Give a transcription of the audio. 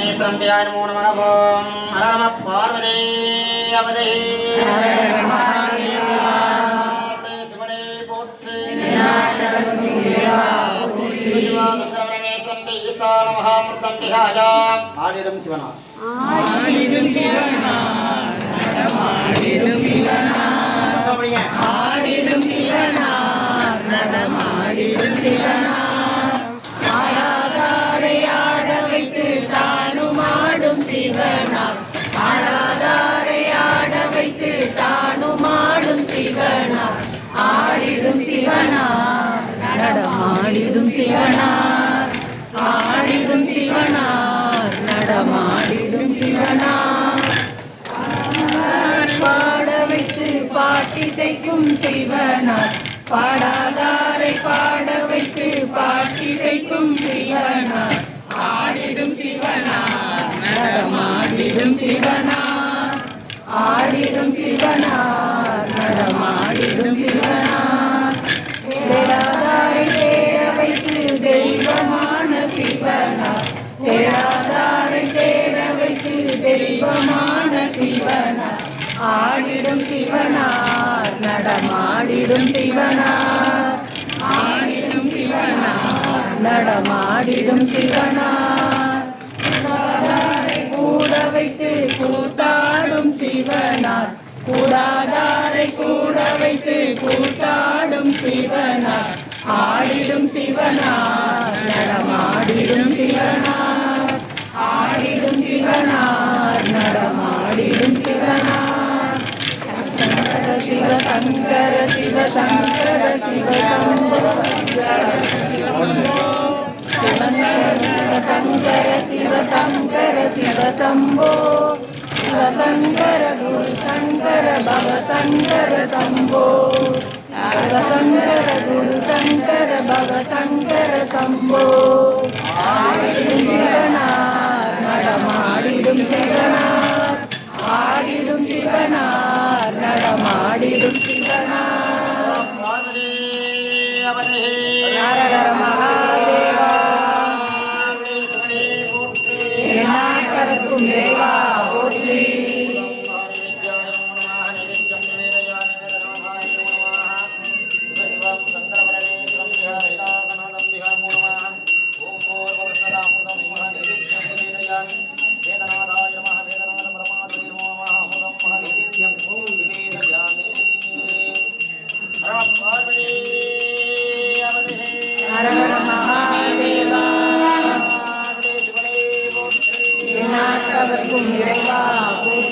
परमेश्वरम्भ्याय नमो नमः। ओम हर नमः पार्वती अवधे शिवने पोट्रे परमेश्वरम्भे ईशान महामृतं विहाय आदिरं शिवना ஆடிடும் சிவனார் நடமாடிடும் சிவனார் ஆடிடும் சிவனார் நடமாடிடும் சிவனார் ஆடாதாரை ஆட வைத்து தானும் ஆடும் சிவனார் ஆடாதாரை ஆட வைத்து தானும் ஆடும் சிவனார் ஆடிடும் சிவனார் நடமாடிடும் சிவனார் ஆடிடும் சிவனார் நடமாடிடும் சிவனார் பாட வைத்து பாட்டிசைக்கும் சிவனார் பாடாதாரை பாட வைத்து பாட்டிசைக்கும் சிவனார் ஆடிடும் சிவனார் நடமாடிடும் சிவனார் ஆடிடும் சிவனார் நடமாடிடும் சிவனார் தேடாதாரை தேட வைத்து தெய்வமான சிவனார் தேடாதாரை தேட வைத்து தெய்வமான சிவனார் ஆடிடும் சிவனார் நடமாடிடும் சிவனார் ஆடிடும் சிவனார் நடமாடிடும் சிவனார் கூடாதாரை கூட வைத்து கூத்தாடும் சிவனார் கூடாதாரை கூட வைத்து கூத்தாடும் சிவனார் ஆடிடும் சிவனார் நடமாடிடும் சிவனார் ஆடிடும் சிவனார் நடமாடிடும் சிவனார் சங்கர சிவ சங்கர சிவ சங்கர சிவ சங்கர சிவ சங்கர சிவ சம்போ சிவ சங்கர குரு சங்கர பவ சங்கர சம்போ சிவ சங்கர குரு சங்கர பவ சங்கர சம்போ ஆடிடும் சிவனார் நடமாடிடும் சிவனார் ஆடிடும் சிவனார் நடமாடிடும் சிவனார் பார்வதி அவதே ஹரஹர மகாதேவா சிவனே போற்றி நாட்டவர்க்கும் இறைவா போற்றி ஹரஹர மகாதேவா நாட்டவர்க்கும் இறைவா போற்றி